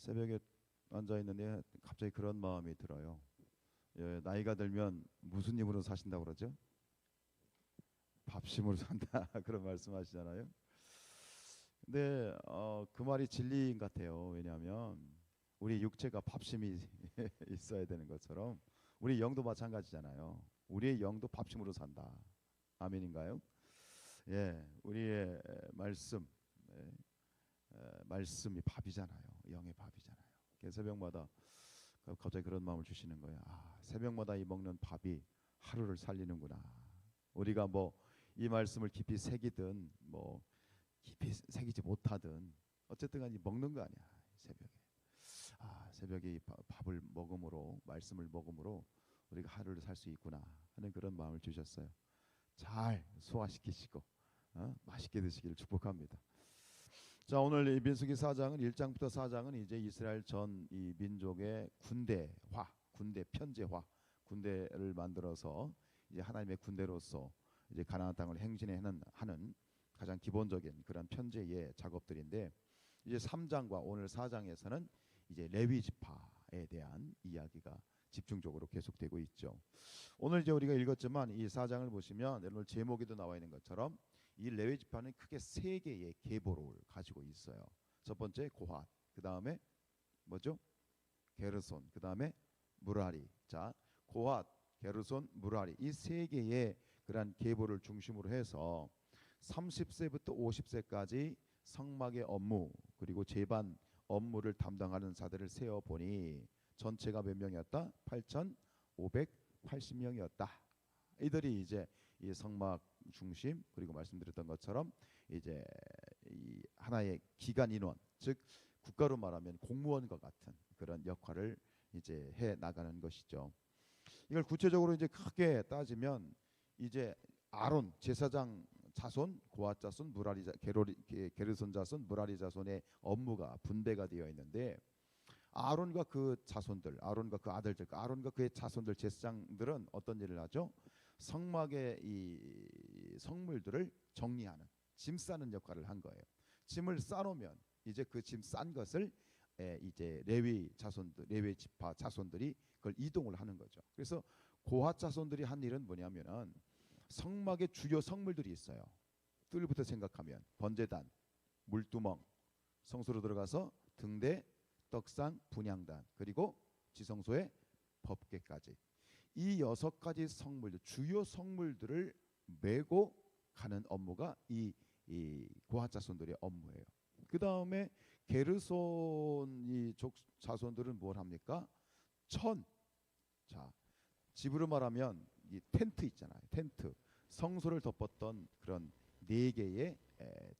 새벽에 앉아 있는데 갑자기 그런 마음이 들어요. 예, 나이가 들면 무슨 힘으로 사신다고 그러죠? 밥심으로 산다 그런 말씀하시잖아요. 근데 그 말이 진리인 것 같아요. 왜냐하면 우리 육체가 밥심이 있어야 되는 것처럼 우리 영도 마찬가지잖아요. 우리의 영도 밥심으로 산다. 아멘인가요? 예, 우리의 말씀, 예, 말씀이 밥이잖아요. 영의 밥이잖아요. 그래서 새벽마다 갑자기 그런 마음을 주시는 거예요. 아, 새벽마다 이 먹는 밥이 하루를 살리는구나. 우리가 뭐 이 말씀을 깊이 새기든 뭐 깊이 새기지 못하든 어쨌든 간에 먹는 거 아니야. 새벽에. 아, 새벽에 이 밥을 먹음으로 말씀을 먹음으로 우리가 하루를 살 수 있구나 하는 그런 마음을 주셨어요. 잘 소화시키시고 맛있게 드시기를 축복합니다. 자, 오늘 이 민수기 4장은 1장부터 4장은 이제 이스라엘 전 이 민족의 군대화, 군대 편제화, 군대를 만들어서 이제 하나님의 군대로서 이제 가나안 땅을 행진하는 가장 기본적인 그런 편제의 작업들인데, 이제 3장과 오늘 4장에서는 이제 레위 지파에 대한 이야기가 집중적으로 계속되고 있죠. 오늘 이제 우리가 읽었지만 이 4장을 보시면 여러분 제목에도 나와 있는 것처럼 이 레위 지파는 크게 세 개의 계보를 가지고 있어요. 첫 번째 고핫, 그 다음에 뭐죠? 게르손, 그 다음에 무라리. 자, 고핫, 게르손, 무라리 이 세 개의 그러한 계보를 중심으로 해서 30세부터 50세까지 성막의 업무 그리고 제반 업무를 담당하는 자들을 세어 보니 전체가 몇 명이었다? 8,580명이었다. 이들이 이제 이 성막 중심 그리고 말씀드렸던 것처럼 이제 이 하나의 기관 인원, 즉 국가로 말하면 공무원과 같은 그런 역할을 이제 해 나가는 것이죠. 이걸 구체적으로 이제 크게 따지면 이제 아론 제사장 자손, 고핫 자손, 게르손 자손, 무라리 자손의 업무가 분배가 되어 있는데, 아론과 그 자손들, 아론과 그 아들들, 아론과 그의 자손들 제사장들은 어떤 일을 하죠? 성막의 이 성물들을 정리하는, 짐 싸는 역할을 한 거예요. 짐을 싸놓으면 이제 그 짐 싼 것을 이제 레위 자손들, 레위 지파 자손들이 그걸 이동을 하는 거죠. 그래서 고핫 자손들이 한 일은 뭐냐면은 성막의 주요 성물들이 있어요. 뜰부터 생각하면 번제단, 물두멍, 성소로 들어가서 등대, 떡상, 분향단, 그리고 지성소의 법궤까지 이 6가지 성물들, 주요 성물들을 메고 가는 업무가 이 고핫 자손들의 업무예요. 그 다음에 게르손 이 자손들은 뭘 합니까? 자, 집으로 말하면 이 텐트 있잖아요. 텐트, 성소를 덮었던 그런 4개의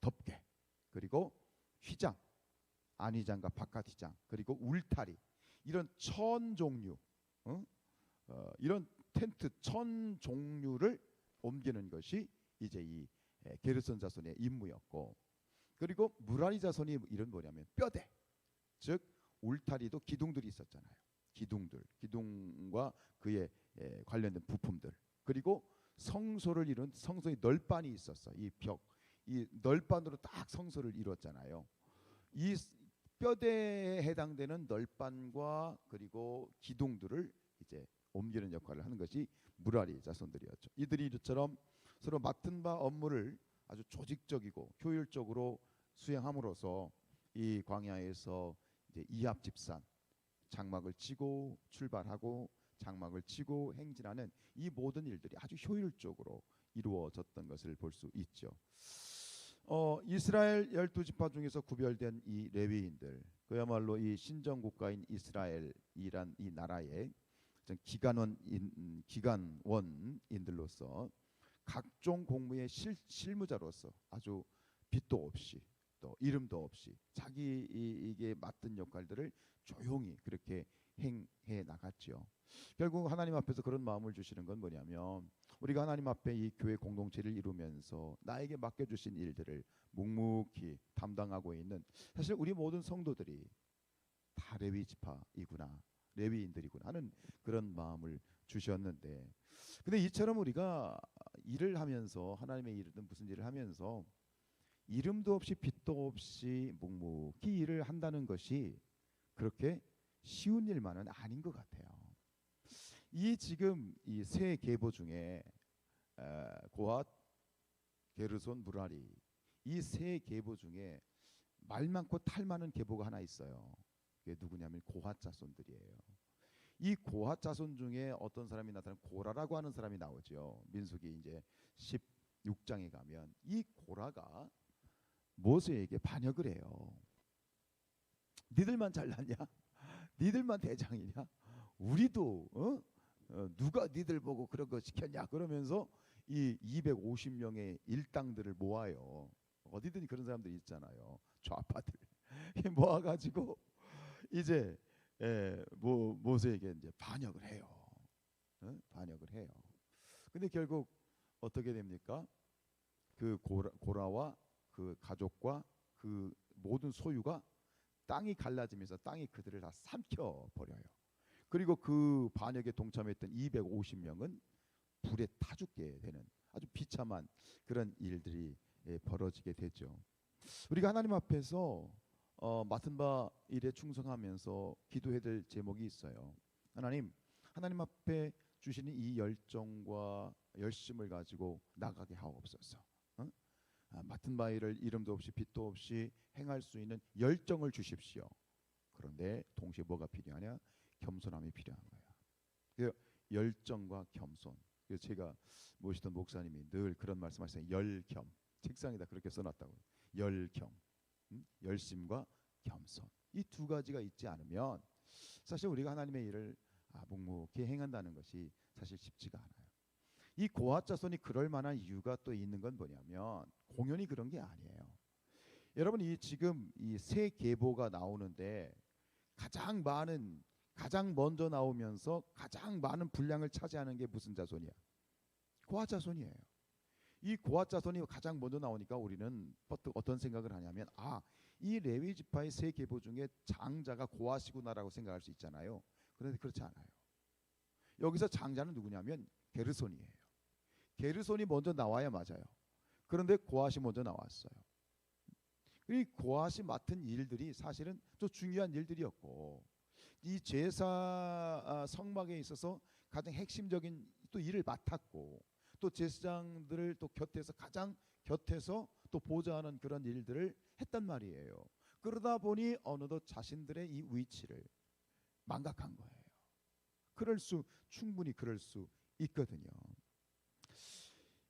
덮개, 그리고 휘장, 안휘장과 바깥휘장, 그리고 울타리, 이런 1,000종류, 이런 텐트 1,000종류를 옮기는 것이 이제 이 게르손 자손의 임무였고, 그리고 무라리 자손이 이런 뭐냐면 뼈대, 즉 울타리도 기둥들이 있었잖아요. 기둥과 그에 관련된 부품들, 그리고 성소를 이룬 성소의 널판이 있었어. 이 벽, 이 널판으로 딱 성소를 이뤘잖아요. 이 뼈대에 해당되는 널판과 그리고 기둥들을 이제 옮기는 역할을 하는 것이 무라리 자손들이었죠. 이들이 이처럼 서로 맡은 바 업무를 아주 조직적이고 효율적으로 수행함으로써 이 광야에서 이제 이합 집산, 장막을 치고 출발하고 장막을 치고 행진하는 이 모든 일들이 아주 효율적으로 이루어졌던 것을 볼 수 있죠. 이스라엘 12지파 중에서 구별된 이 레위인들, 그야말로 이 신정국가인 이스라엘이란 이 나라의 기관원인들로서 각종 공무의 실무자로서 아주 빛도 없이 또 이름도 없이 자기에게 맡은 역할들을 조용히 그렇게 행해 나갔죠. 결국 하나님 앞에서 그런 마음을 주시는 건 뭐냐면, 우리가 하나님 앞에 이 교회 공동체를 이루면서 나에게 맡겨주신 일들을 묵묵히 담당하고 있는, 사실 우리 모든 성도들이 다 레위 지파이구나, 레위인들이구나 하는 그런 마음을 주셨는데, 근데 이처럼 우리가 일을 하면서, 하나님의 일이든 무슨 일을 하면서 이름도 없이 빛도 없이 묵묵히 일을 한다는 것이 그렇게 쉬운 일만은 아닌 것 같아요. 이 지금 이 세 계보 중에 고핫, 게르손, 무라리 이 세 계보 중에 말 많고 탈 많은 계보가 하나 있어요. 그게 누구냐면 고핫 자손들이에요. 이 고핫 자손 중에 어떤 사람이 나타나면 고라라고 하는 사람이 나오죠. 민수기 이제 16장에 가면 이 고라가 모세에게 반역을 해요. 니들만 잘났냐? 니들만 대장이냐? 우리도 누가 니들 보고 그런 거 시켰냐? 그러면서 이 250명의 일당들을 모아요. 어디든 그런 사람들이 있잖아요. 좌파들 모아가지고 이제 모세에게 이제 반역을 해요. 반역을 해요. 근데 결국 어떻게 됩니까? 그 고라와 그 가족과 그 모든 소유가 땅이 갈라지면서 땅이 그들을 다 삼켜 버려요. 그리고 그 반역에 동참했던 250명은 불에 타 죽게 되는 아주 비참한 그런 일들이 벌어지게 되죠. 우리가 하나님 앞에서 맡은 바 일에 충성하면서 기도해야 될 제목이 있어요. 하나님 앞에 주시는 이 열정과 열심을 가지고 나가게 하옵소서. 맡은 바 일을 이름도 없이 빛도 없이 행할 수 있는 열정을 주십시오. 그런데 동시에 뭐가 필요하냐? 겸손함이 필요한 거야. 그 열정과 겸손. 그래서 제가 모시던 목사님이 늘 그런 말씀하셨어요. 열겸. 책상에다 그렇게 써놨다고. 열겸. 열심과 겸손. 이 두 가지가 있지 않으면 사실 우리가 하나님의 일을 묵묵히 행한다는 것이 사실 쉽지가 않아요. 이 고핫 자손이 그럴 만한 이유가 또 있는 건 뭐냐면 공연히 그런 게 아니에요. 여러분 이 지금 이 세 계보가 나오는데 가장 먼저 나오면서 가장 많은 분량을 차지하는 게 무슨 자손이야? 고핫 자손이에요. 이 고핫 자손이 가장 먼저 나오니까 우리는 어떤 생각을 하냐면 이 레위 지파의 세 계보 중에 장자가 고핫이구나라고 생각할 수 있잖아요. 그런데 그렇지 않아요. 여기서 장자는 누구냐면 게르손이에요. 게르손이 먼저 나와야 맞아요. 그런데 고핫이 먼저 나왔어요. 이 고핫이 맡은 일들이 사실은 또 중요한 일들이었고 이 제사 성막에 있어서 가장 핵심적인 또 일을 맡았고 또 제사장들을 또 가장 곁에서 또 보좌하는 그런 일들을 했단 말이에요. 그러다 보니 어느덧 자신들의 이 위치를 망각한 거예요. 충분히 그럴 수 있거든요.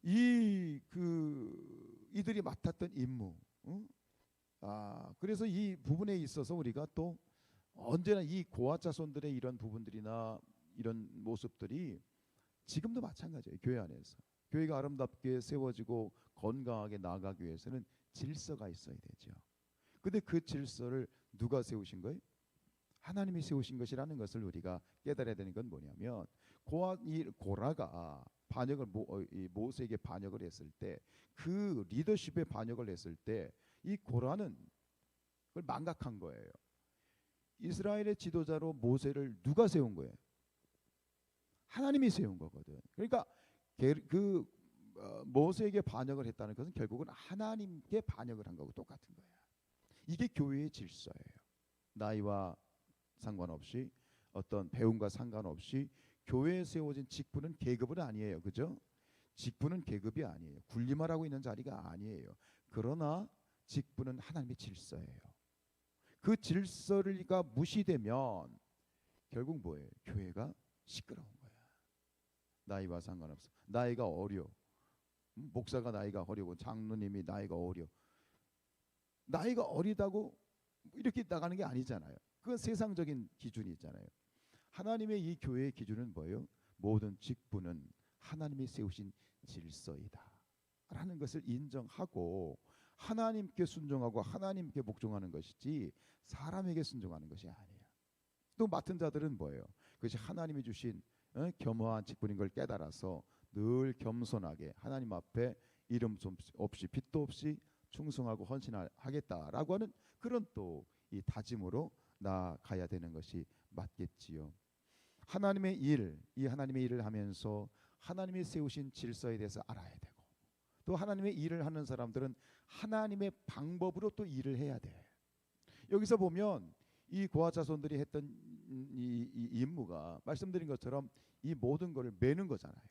이들이 맡았던 임무, 그래서 이 부분에 있어서 우리가 또 언제나 이 고핫 자손들의 이런 부분들이나 이런 모습들이 지금도 마찬가지예요. 교회 안에서 교회가 아름답게 세워지고 건강하게 나아가기 위해서는 질서가 있어야 되죠. 근데 그 질서를 누가 세우신 거예요? 하나님이 세우신 것이라는 것을 우리가 깨달아야 되는 건 뭐냐면 고라가 모세에게 반역을 했을 때 그 리더십에 반역을 했을 때 이 고라는 그걸 망각한 거예요. 이스라엘의 지도자로 모세를 누가 세운 거예요? 하나님이 세운 거거든. 그러니까 모세에게 반역을 했다는 것은 결국은 하나님께 반역을 한 거고 똑같은 거야. 이게 교회의 질서예요. 나이와 상관없이 어떤 배움과 상관없이 교회에 세워진 직분은 계급은 아니에요. 그죠? 직분은 계급이 아니에요. 군림하라고 있는 자리가 아니에요. 그러나 직분은 하나님의 질서예요. 그 질서가 무시되면 결국 뭐예요? 교회가 시끄러운 거야. 나이와 상관없어. 나이가 어려. 목사가 나이가 어리고 장로님이 나이가 어려. 나이가 어리다고 이렇게 나가는 게 아니잖아요. 그건 세상적인 기준이 있잖아요. 하나님의 이 교회의 기준은 뭐예요? 모든 직분은 하나님이 세우신 질서이다 라는 것을 인정하고 하나님께 순종하고 하나님께 복종하는 것이지 사람에게 순종하는 것이 아니에요. 또 맡은 자들은 뭐예요? 그것이 하나님이 주신 겸허한 직분인 걸 깨달아서 늘 겸손하게 하나님 앞에 이름 없이 빛도 없이 충성하고 헌신하겠다라고 하는 그런 또 이 다짐으로 나아가야 되는 것이 맞겠지요. 하나님의 일을 하면서 하나님이 세우신 질서에 대해서 알아야 되고 또 하나님의 일을 하는 사람들은 하나님의 방법으로 또 일을 해야 돼. 여기서 보면 이 고아 자손들이 했던 이 임무가 말씀드린 것처럼 이 모든 것을 메는 거잖아요.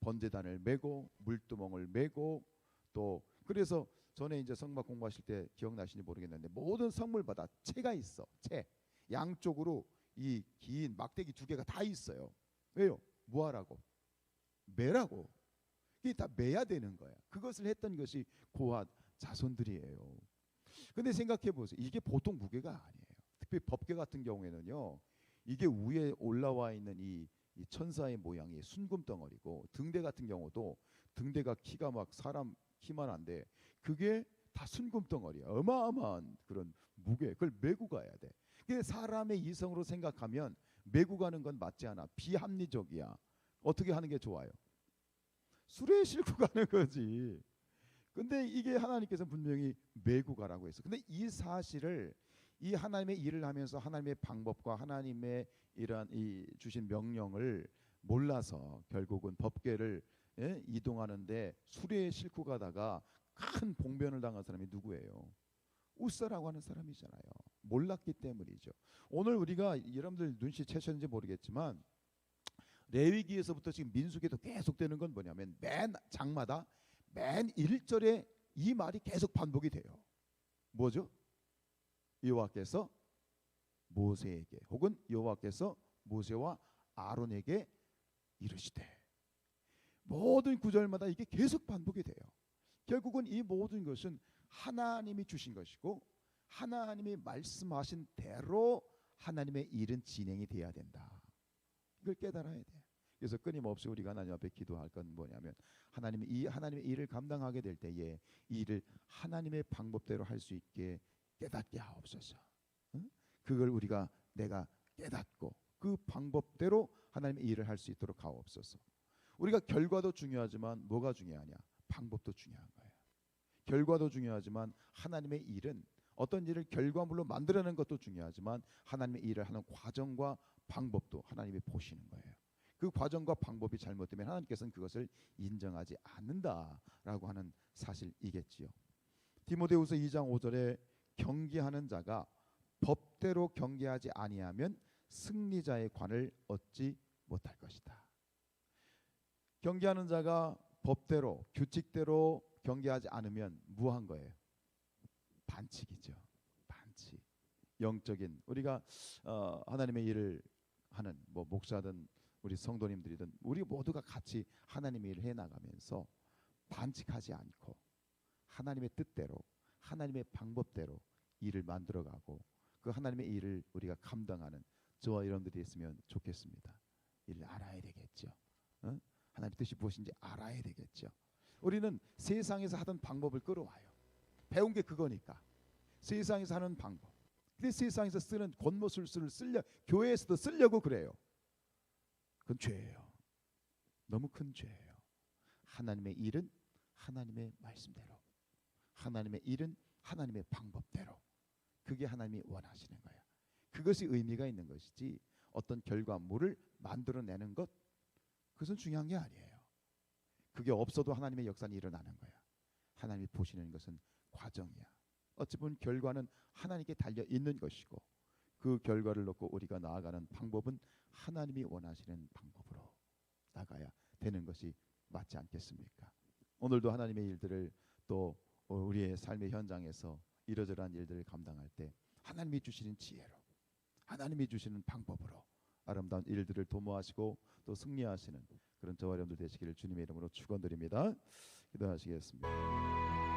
번제단을 메고 물두멍을 메고 또 그래서 전에 이제 성막 공부하실 때 기억나시는지 모르겠는데 모든 성물마다 채가 있어. 채 양쪽으로 이 긴 막대기 두 개가 다 있어요. 왜요? 뭐하라고? 매라고. 이게 다 매야 되는 거야. 그것을 했던 것이 고아 자손들이에요. 근데 생각해 보세요. 이게 보통 무게가 아니에요. 특히 법궤 같은 경우에는요. 이게 위에 올라와 있는 이 천사의 모양이 순금 덩어리고 등대 같은 경우도 등대가 키가 막 사람 키만 한데 그게 다 순금 덩어리야. 어마어마한 그런 무게. 그걸 메고 가야 돼. 그게 사람의 이성으로 생각하면 메고 가는 건 맞지 않아. 비합리적이야. 어떻게 하는 게 좋아요? 수레에 싣고 가는 거지. 근데 이게 하나님께서 분명히 메고 가라고 했어. 근데 이 사실을 이 하나님의 일을 하면서 하나님의 방법과 하나님의 이러한 이 주신 명령을 몰라서 결국은 법궤를 이동하는데 수레에 싣고 가다가 큰 봉변을 당한 사람이 누구예요? 우사라고 하는 사람이잖아요. 몰랐기 때문이죠. 오늘 우리가 여러분들 눈치채셨는지 모르겠지만 레위기에서부터 지금 민수기에도 계속되는 건 뭐냐면 맨 장마다 맨 1절에 이 말이 계속 반복이 돼요. 뭐죠? 여호와께서 모세에게 혹은 여호와께서 모세와 아론에게 이르시되 모든 구절마다 이게 계속 반복이 돼요. 결국은 이 모든 것은 하나님이 주신 것이고 하나님이 말씀하신 대로 하나님의 일은 진행이 돼야 된다. 이걸 깨달아야 돼. 그래서 끊임없이 우리가 하나님 앞에 기도할 건 뭐냐면 하나님의 일을 감당하게 될 때에 이 일을 하나님의 방법대로 할 수 있게 깨닫게 하옵소서. 응? 그걸 내가 깨닫고 그 방법대로 하나님의 일을 할 수 있도록 하옵소서. 우리가 결과도 중요하지만 뭐가 중요하냐? 방법도 중요한 거예요. 결과도 중요하지만 하나님의 일은 어떤 일을 결과물로 만들어내는 것도 중요하지만 하나님의 일을 하는 과정과 방법도 하나님이 보시는 거예요. 그 과정과 방법이 잘못되면 하나님께서는 그것을 인정하지 않는다라고 하는 사실이겠지요. 디모데후서 2장 5절에 경계하는 자가 법대로 경계하지 아니하면 승리자의 관을 얻지 못할 것이다. 경계하는 자가 법대로 규칙대로 경계하지 않으면 무한 거예요. 반칙이죠. 반칙. 영적인 우리가 하나님의 일을 하는 뭐 목사든 우리 성도님들이든 우리 모두가 같이 하나님의 일을 해나가면서 반칙하지 않고 하나님의 뜻대로 하나님의 방법대로 일을 만들어가고 그 하나님의 일을 우리가 감당하는 저와 여러분들이 있으면 좋겠습니다. 일을 알아야 되겠죠. 어? 하나님의 뜻이 무엇인지 알아야 되겠죠. 우리는 세상에서 하던 방법을 끌어와요. 배운 게 그거니까. 세상에서 하는 방법. 근데 세상에서 쓰는 권모술수를 교회에서도 쓰려고 그래요. 그건 죄예요. 너무 큰 죄예요. 하나님의 일은 하나님의 말씀대로, 하나님의 일은 하나님의 방법대로. 그게 하나님이 원하시는 거예요. 그것이 의미가 있는 것이지 어떤 결과물을 만들어내는 것 그것은 중요한 게 아니에요. 그게 없어도 하나님의 역사는 일어나는 거야. 하나님이 보시는 것은 과정이야. 어찌 보면 결과는 하나님께 달려 있는 것이고 그 결과를 놓고 우리가 나아가는 방법은 하나님이 원하시는 방법으로 나가야 되는 것이 맞지 않겠습니까? 오늘도 하나님의 일들을 또 우리의 삶의 현장에서 이러저러한 일들을 감당할 때 하나님이 주시는 지혜로 하나님이 주시는 방법으로 아름다운 일들을 도모하시고 또 승리하시는 그런 저와 여러분들 되시기를 주님의 이름으로 축원드립니다. 기도하시겠습니다.